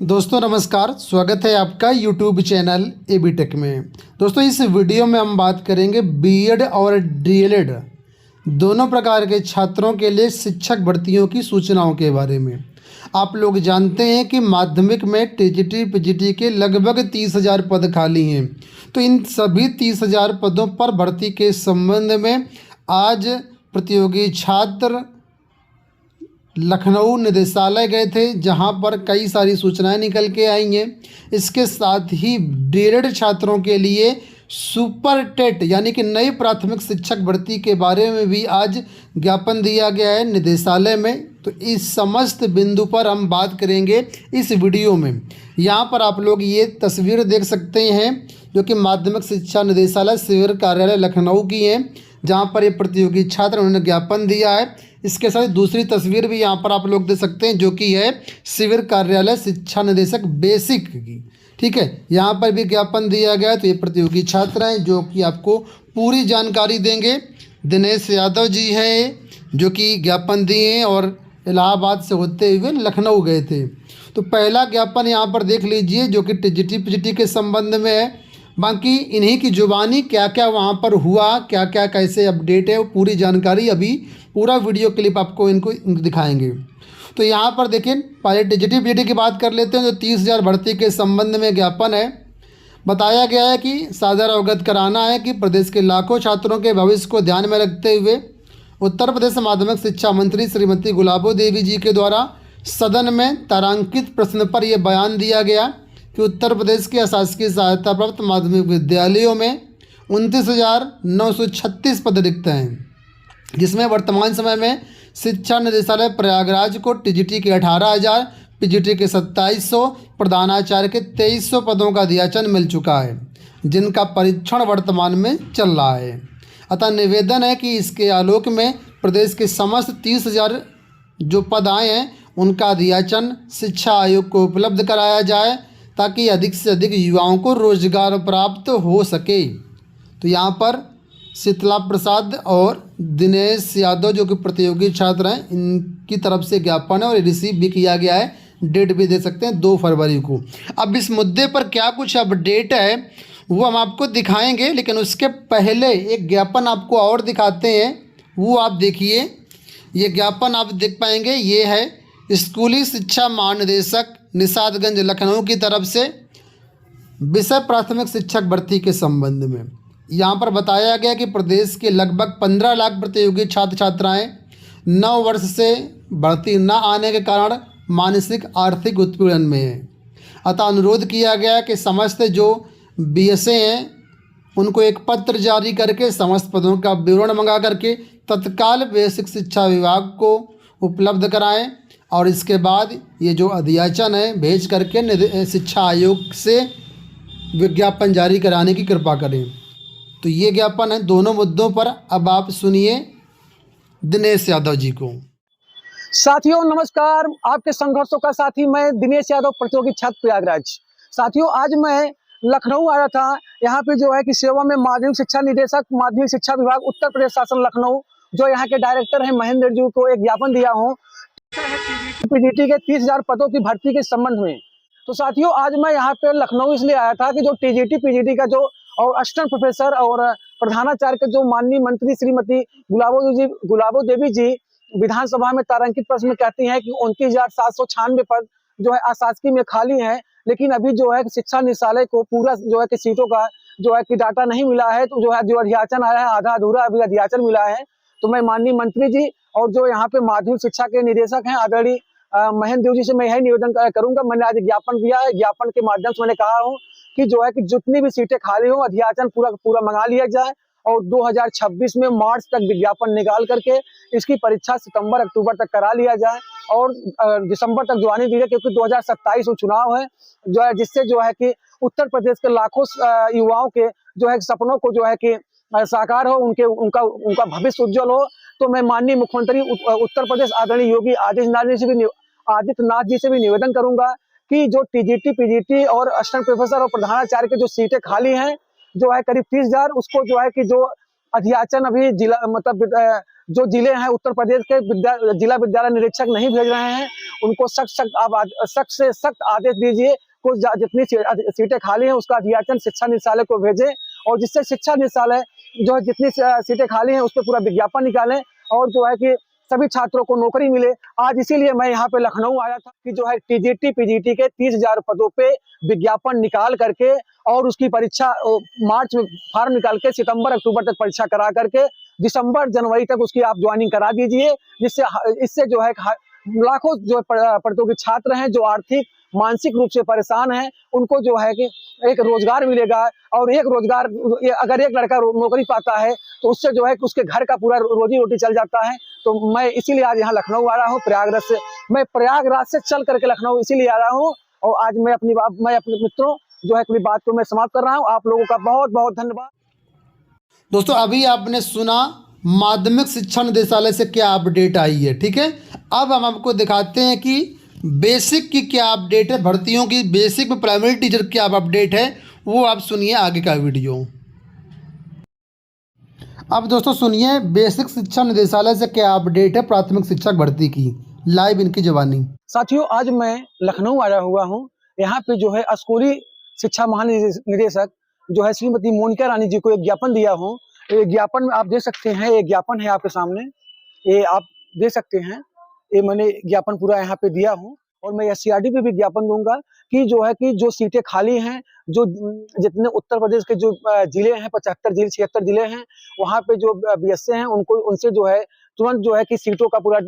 दोस्तों नमस्कार, स्वागत है आपका यूट्यूब चैनल एबी टेक में। दोस्तों इस वीडियो में हम बात करेंगे बीएड और डीएलएड दोनों प्रकार के छात्रों के लिए शिक्षक भर्तियों की सूचनाओं के बारे में। आप लोग जानते हैं कि माध्यमिक में टीजीटी पीजीटी के लगभग 30,000 पद खाली हैं। तो इन सभी 30,000 पदों पर भर्ती के संबंध में आज प्रतियोगी छात्र लखनऊ निदेशालय गए थे, जहां पर कई सारी सूचनाएं निकल के आई हैं। इसके साथ ही डीएलएड छात्रों के लिए सुपर टेट यानी कि नई प्राथमिक शिक्षक भर्ती के बारे में भी आज ज्ञापन दिया गया है निदेशालय में। तो इस समस्त बिंदु पर हम बात करेंगे इस वीडियो में। यहाँ पर आप लोग ये तस्वीर देख सकते हैं जो कि माध्यमिक शिक्षा निदेशालय शिविर कार्यालय लखनऊ की है, जहाँ पर ये प्रतियोगी छात्र उन्होंने ज्ञापन दिया है। इसके साथ दूसरी तस्वीर भी यहाँ पर आप लोग देख सकते हैं जो कि है शिविर कार्यालय शिक्षा निदेशक बेसिक की। ठीक है, यहाँ पर भी ज्ञापन दिया गया है। तो ये प्रतियोगी छात्र हैं जो कि आपको पूरी जानकारी देंगे। दिनेश यादव जी हैं जो कि ज्ञापन दिए हैं और इलाहाबाद से होते हुए लखनऊ गए थे। तो पहला ज्ञापन यहाँ पर देख लीजिए जो कि टीजीटी पीजीटी के संबंध में है। बाकी इन्हीं की जुबानी क्या क्या वहाँ पर हुआ, क्या क्या कैसे अपडेट है, वो पूरी जानकारी अभी पूरा वीडियो क्लिप आपको इनको दिखाएंगे। तो यहाँ पर देखिए, पहले टीजीटी पीजीटी की बात कर लेते हैं। जो 30,000 भर्ती के संबंध में ज्ञापन है, बताया गया है कि सादर अवगत कराना है कि प्रदेश के लाखों छात्रों के भविष्य को ध्यान में रखते हुए उत्तर प्रदेश माध्यमिक शिक्षा मंत्री श्रीमती गुलाबो देवी जी के द्वारा सदन में तारांकित प्रश्न पर यह बयान दिया गया कि उत्तर प्रदेश के अशासकीय सहायता प्राप्त माध्यमिक विद्यालयों में 29,936 पद रिक्त हैं, जिसमें वर्तमान समय में शिक्षा निदेशालय प्रयागराज को टीजीटी के 18,000, पीजीटी के 2,700, प्रधानाचार्य के 2,300 पदों का अध्याचन मिल चुका है, जिनका परीक्षण वर्तमान में चल रहा है। अतः निवेदन है कि इसके आलोक में प्रदेश के समस्त 30,000 जो पद आए हैं उनका अध्याचन शिक्षा आयोग को उपलब्ध कराया जाए ताकि अधिक से अधिक युवाओं को रोजगार प्राप्त हो सके। तो यहाँ पर शीतला प्रसाद और दिनेश यादव जो कि प्रतियोगी छात्र हैं, इनकी तरफ से ज्ञापन है और रिसीव भी किया गया है। डेट भी दे सकते हैं 2 फरवरी को। अब इस मुद्दे पर क्या कुछ अपडेट है वो हम आपको दिखाएंगे, लेकिन उसके पहले एक ज्ञापन आपको और दिखाते हैं, वो आप देखिए। ये ज्ञापन आप देख पाएंगे, ये है स्कूली शिक्षा महानिदेशक निषादगंज लखनऊ की तरफ से विषय प्राथमिक शिक्षक भर्ती के संबंध में। यहाँ पर बताया गया कि प्रदेश के लगभग 15 लाख प्रतियोगी छात्र छात्राएं 9 वर्ष से भर्ती न आने के कारण मानसिक आर्थिक उत्पीड़न में हैं। अतः अनुरोध किया गया कि समस्त जो बीएसए हैं उनको एक पत्र जारी करके समस्त पदों का विवरण मंगा करके तत्काल बेसिक शिक्षा विभाग को उपलब्ध कराएं और इसके बाद ये जो अध्याचन है भेज करके शिक्षा आयोग से विज्ञापन जारी कराने की कृपा करें। तो ये ज्ञापन है दोनों मुद्दों पर। अब आप सुनिए दिनेश यादव जी को। साथियों नमस्कार, आपके संघर्षों का साथी मैं दिनेश यादव, प्रतियोगी छात्र प्रयागराज। साथियों आज मैं लखनऊ आया था। यहाँ पे जो है कि सेवा में माध्यमिक शिक्षा निदेशक माध्यमिक शिक्षा विभाग उत्तर प्रदेश शासन लखनऊ जो यहाँ के डायरेक्टर हैं महेंद्र जी को एक ज्ञापन दिया हूँ पीजीटी के 30,000 पदों की भर्ती के संबंध में। तो साथियों आज मैं यहाँ पे लखनऊ इसलिए आया था कि जो टीजीटी पीजीटी का जो और असिस्टेंट प्रोफेसर और प्रधानाचार्य के जो माननीय मंत्री श्रीमती गुलाबो देवी जी विधानसभा में तारांकित प्रश्न में कहती हैं कि 29,796 पद जो है अशासकीय में खाली हैं, लेकिन अभी जो है शिक्षा निदेशालय को पूरा जो है कि सीटों का जो है कि डाटा नहीं मिला है। तो जो है जो अध्याचन आया है आधा अधूरा अभी अध्याचन मिला है। तो मैं माननीय मंत्री जी और जो यहाँ पे माध्यमिक शिक्षा के निदेशक हैं आदरणीय महेंद्र देव जी से मैं यही निवेदन करूंगा। मैंने आज ज्ञापन दिया है, ज्ञापन के माध्यम से मैंने कहा हूँ कि जो है कि जितनी भी सीटें खाली हो अध्याचन पूरा मंगा लिया जाए और 2026 में मार्च तक विज्ञापन निकाल करके इसकी परीक्षा सितंबर अक्टूबर तक करा लिया जाए और दिसंबर तक ज्वाइनिंग दी जाए, क्योंकि 2027 में चुनाव है जो है जिससे जो है कि उत्तर प्रदेश के लाखों युवाओं के जो है सपनों को जो है कि साकार हो, उनका भविष्य उज्जवल हो। तो मैं माननीय मुख्यमंत्री उत्तर प्रदेश आदरणीय योगी आदित्यनाथ जी से भी निवेदन करूंगा कि जो टीजीटी पीजीटी और असिस्टेंट प्रोफेसर और प्रधानाचार्य की जो सीटें खाली हैं जो है करीब 30,000, उसको जो है कि जो अध्याचन अभी जिला मतलब जो जिले हैं उत्तर प्रदेश के जिला विद्यालय निरीक्षक नहीं भेज रहे हैं, उनको सख्त से सख्त आदेश दीजिए। कुछ जितनी सीटें खाली हैं उसका अध्याचन शिक्षा निदेशालय को भेजें, और जिससे शिक्षा निदेशालय जो है जितनी सीटें खाली हैं उस पर पूरा विज्ञापन निकालें, और जो है कि सभी छात्रों को नौकरी मिले। आज इसीलिए मैं यहाँ पे लखनऊ आया था कि जो है टीजीटी पीजीटी के 30,000 पदों पे विज्ञापन निकाल करके और उसकी परीक्षा मार्च में फॉर्म निकाल के सितंबर अक्टूबर तक परीक्षा करा करके दिसंबर जनवरी तक उसकी आप ज्वाइनिंग करा दीजिए, जिससे इससे जो है लाखों जो प्रतियोगी छात्र हैं जो आर्थिक मानसिक रूप से परेशान हैं, उनको जो है कि एक रोजगार मिलेगा। और एक रोजगार अगर एक लड़का नौकरी पाता है तो उससे जो है कि उसके घर का पूरा रोजी रोटी चल जाता है। तो मैं इसीलिए आज यहाँ लखनऊ आ रहा हूँ, प्रयागराज से। मैं प्रयागराज से चल करके लखनऊ इसीलिए आ रहा हूँ। और आज मैं अपने मित्रों जो है अपनी बात को मैं समाप्त कर रहा हूँ। आप लोगों का बहुत बहुत धन्यवाद। दोस्तों अभी आपने सुना माध्यमिक शिक्षा निदेशालय से क्या अपडेट आई है, ठीक है। अब हम आपको दिखाते हैं कि बेसिक की क्या अपडेट है, भर्तियों की बेसिक में प्राइमरी टीचर की क्या अपडेट है, वो आप सुनिए आगे का वीडियो। अब दोस्तों सुनिए बेसिक शिक्षा निदेशालय से क्या अपडेट है प्राथमिक शिक्षक भर्ती की, लाइव इनकी जवानी। साथियों आज मैं लखनऊ आया हुआ हूँ। यहाँ पे जो है स्कूली शिक्षा महानिदेशक जो है श्रीमती मोनिका रानी जी को एक ज्ञापन दिया हूँ। ये ज्ञापन आप देख सकते हैं, ये ज्ञापन है आपके सामने, ये आप देख सकते हैं। ये मैंने ज्ञापन पूरा यहाँ पे दिया हूँ, और मैं एससीईआरटी पे भी ज्ञापन दूंगा कि जो है कि जो सीटें खाली हैं, जो जितने उत्तर प्रदेश के जो जिले हैं 76 जिले हैं, वहाँ पे जो बीएसए हैं उनको उनसे जो है तुरंत जो है कि सीटों का पूरा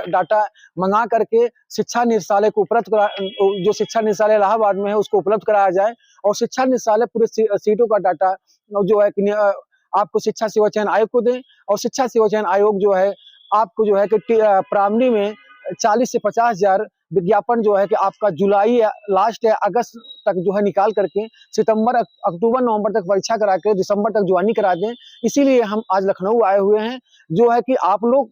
डाटा मंगा करके शिक्षा निदेशालय को उपलब्ध करा, जो शिक्षा निदेशालय इलाहाबाद में है उसको उपलब्ध कराया जाए। और शिक्षा निदेशालय पूरे सीटों का डाटा जो है कि आपको शिक्षा सेवा चयन आयोग को दें, और शिक्षा सेवा चयन आयोग जो है आपको जो है कि प्राइमरी में 40 से 50,000 विज्ञापन जो है कि आपका जुलाई लास्ट या अगस्त तक जो है निकाल करके सितंबर अक्टूबर नवंबर तक परीक्षा करा के दिसंबर तक ज्वाइनिंग करा दें। इसीलिए हम आज लखनऊ आए हुए हैं, जो है कि आप लोग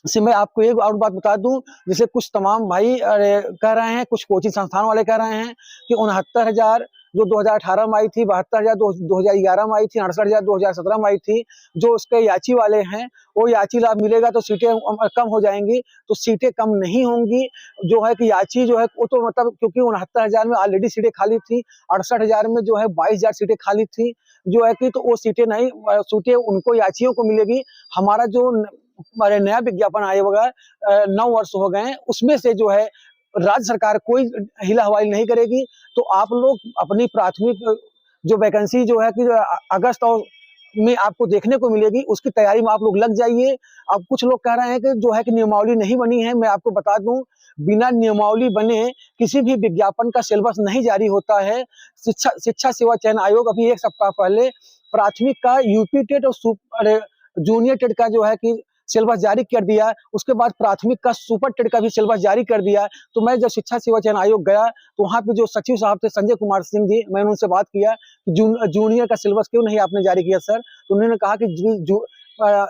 से मैं आपको एक और बात बता दूं, जैसे कुछ तमाम भाई कह रहे हैं, कुछ कोचिंग संस्थान वाले कह रहे हैं कि 69,000 जो 2018 में आई थी, 72,000 2011 में आई थी, 68,000 2017 में आई थी। जो उसके याची वाले हैं वो याची लाभ मिलेगा तो सीटें कम हो जाएंगी, तो सीटें कम नहीं होंगी। जो है कि याची जो है वो तो मतलब क्योंकि 69,000 में ऑलरेडी सीटें खाली थी, 68,000 में जो है 22,000 सीटें खाली थी, जो है कि तो वो सीटें नहीं, सीटें उनको याचियों को मिलेगी। हमारा जो हमारे नया विज्ञापन आए होगा 9 वर्ष हो गए, उसमें से जो है राज्य सरकार कोई हिला हवाई नहीं करेगी। तो आप लोग अपनी प्राथमिक जो वैकेंसी जो है कि अगस्त और में आपको देखने को मिलेगी, उसकी तैयारी में आप लोग लग जाइए। अब कुछ लोग कह रहे हैं कि जो है कि नियमावली नहीं बनी है। मैं आपको बता दूं, बिना नियमावली बने किसी भी विज्ञापन का सिलेबस नहीं जारी होता है। शिक्षा सेवा चयन आयोग अभी एक सप्ताह पहले प्राथमिक का यूपी टेट और जूनियर टेट का जो है कि सिलेबस जारी कर दिया, उसके बाद प्राथमिक का सुपर टेट का भी सिलेबस जारी कर दिया। तो मैं जब शिक्षा सेवा चयन आयोग गया तो वहाँ पे जो सचिव साहब थे संजय कुमार सिंह जी, मैंने उनसे बात किया जूनियर का सिलेबस क्यों नहीं आपने जारी किया सर। तो उन्होंने कहा कि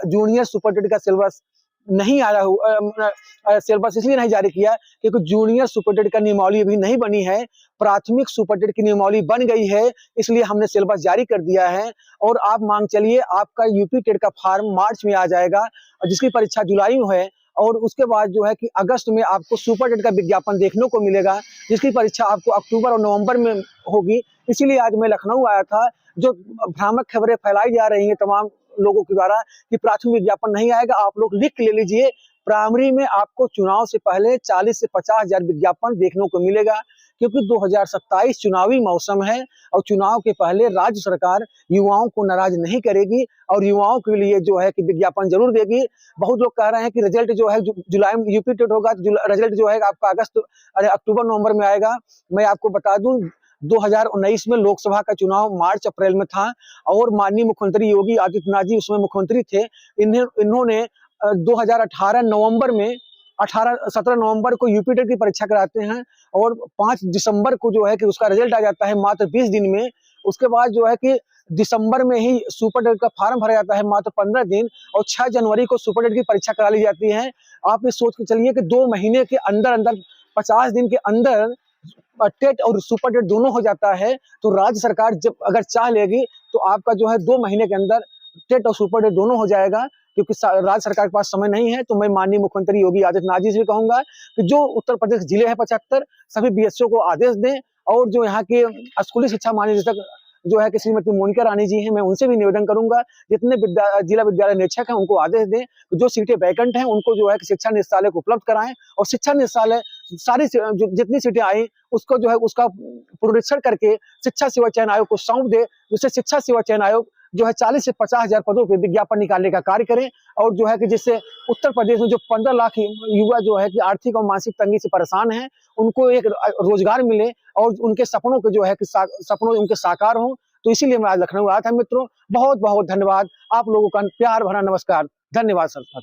जूनियर सुपर टेट का सिलेबस नहीं आ रहा, सिलेबस इसलिए नहीं जारी किया क्योंकि जूनियर सुपर टेट का नियमावली अभी नहीं बनी है, प्राथमिक सुपर टेट की नियमावली बन गई है, इसलिए हमने सिलेबस जारी कर दिया है। और आप मांग चलिए आपका यूपी टेट का फॉर्म मार्च में आ जाएगा, जिसकी परीक्षा जुलाई में है, और उसके बाद जो है कि अगस्त में आपको सुपर टेट का विज्ञापन देखने को मिलेगा, जिसकी परीक्षा आपको अक्टूबर और नवंबर में होगी। इसीलिए आज मैं लखनऊ आया था। जो भ्रामक खबरें फैलाई जा रही हैं तमाम लोगों के द्वारा कि प्राथमिक विज्ञापन नहीं आएगा, आप लोग लिख ले लीजिए, प्राइमरी में आपको चुनाव से पहले 40 से 50,000 विज्ञापन देखने को मिलेगा, क्योंकि 2027 चुनावी मौसम है और चुनाव के पहले राज्य सरकार युवाओं को नाराज नहीं करेगी और युवाओं के लिए जो है कि विज्ञापन जरूर देगी। बहुत लोग कह रहे हैं कि रिजल्ट जो है जुलाई में यूपी टेट होगा, रिजल्ट जो है आपका अक्टूबर नवंबर में आएगा। मैं आपको बता दूं 2019 में लोकसभा का चुनाव मार्च अप्रैल में था और माननीय मुख्यमंत्री योगी आदित्यनाथ जी उसमें मुख्यमंत्री थे। इन्होंने 2018 नवंबर में 17 नवंबर को यूपी टेट की परीक्षा कराते हैं और 5 दिसंबर को जो है कि उसका रिजल्ट आ जाता है मात्र 20 दिन में। उसके बाद जो है कि दिसंबर में ही सुपर टेट का फॉर्म भरा जाता है मात्र 15 दिन, और 6 जनवरी को सुपर टेट की परीक्षा करा ली जाती है। आप ये सोच के चलिए कि 2 महीने के अंदर अंदर 50 दिन के अंदर टेट और सुपर टेट दोनों हो जाता है। तो राज्य सरकार जब अगर चाह लेगी तो आपका जो है 2 महीने के अंदर टेट और सुपर टेट दोनों हो जाएगा, क्योंकि राज्य सरकार के पास समय नहीं है। तो मैं माननीय मुख्यमंत्री योगी आदित्यनाथ जी से कहूंगा कि जो उत्तर प्रदेश जिले हैं 75 सभी बीएसओ को आदेश दें, और जो यहाँ के स्कूली शिक्षा महानिदेशक जो है कि श्रीमती मोनिका रानी जी हैं, मैं उनसे भी निवेदन करूंगा जितने जिला विद्यालय निरीक्षक हैं उनको आदेश दें कि जो सीटें वैकेंट हैं उनको जो है कि शिक्षा निदेशालय को उपलब्ध कराएं, और शिक्षा निदेशालय सारी जितनी सीटें आई उसको जो है उसका पुनरीक्षण करके शिक्षा सेवा चयन आयोग को सौंप दे, जिससे शिक्षा सेवा चयन आयोग जो है 40 से 50 हजार पदों पर विज्ञापन निकालने का कार्य करें, और जो है कि जिससे उत्तर प्रदेश में जो 15 लाख युवा जो है कि आर्थिक और मानसिक तंगी से परेशान हैं उनको एक रोजगार मिले, और उनके सपनों के जो है कि सपनों उनके साकार हों। तो इसीलिए मैं आज लखनऊ आया था मित्रों। बहुत बहुत धन्यवाद, आप लोगों का प्यार भरा नमस्कार। धन्यवाद सर।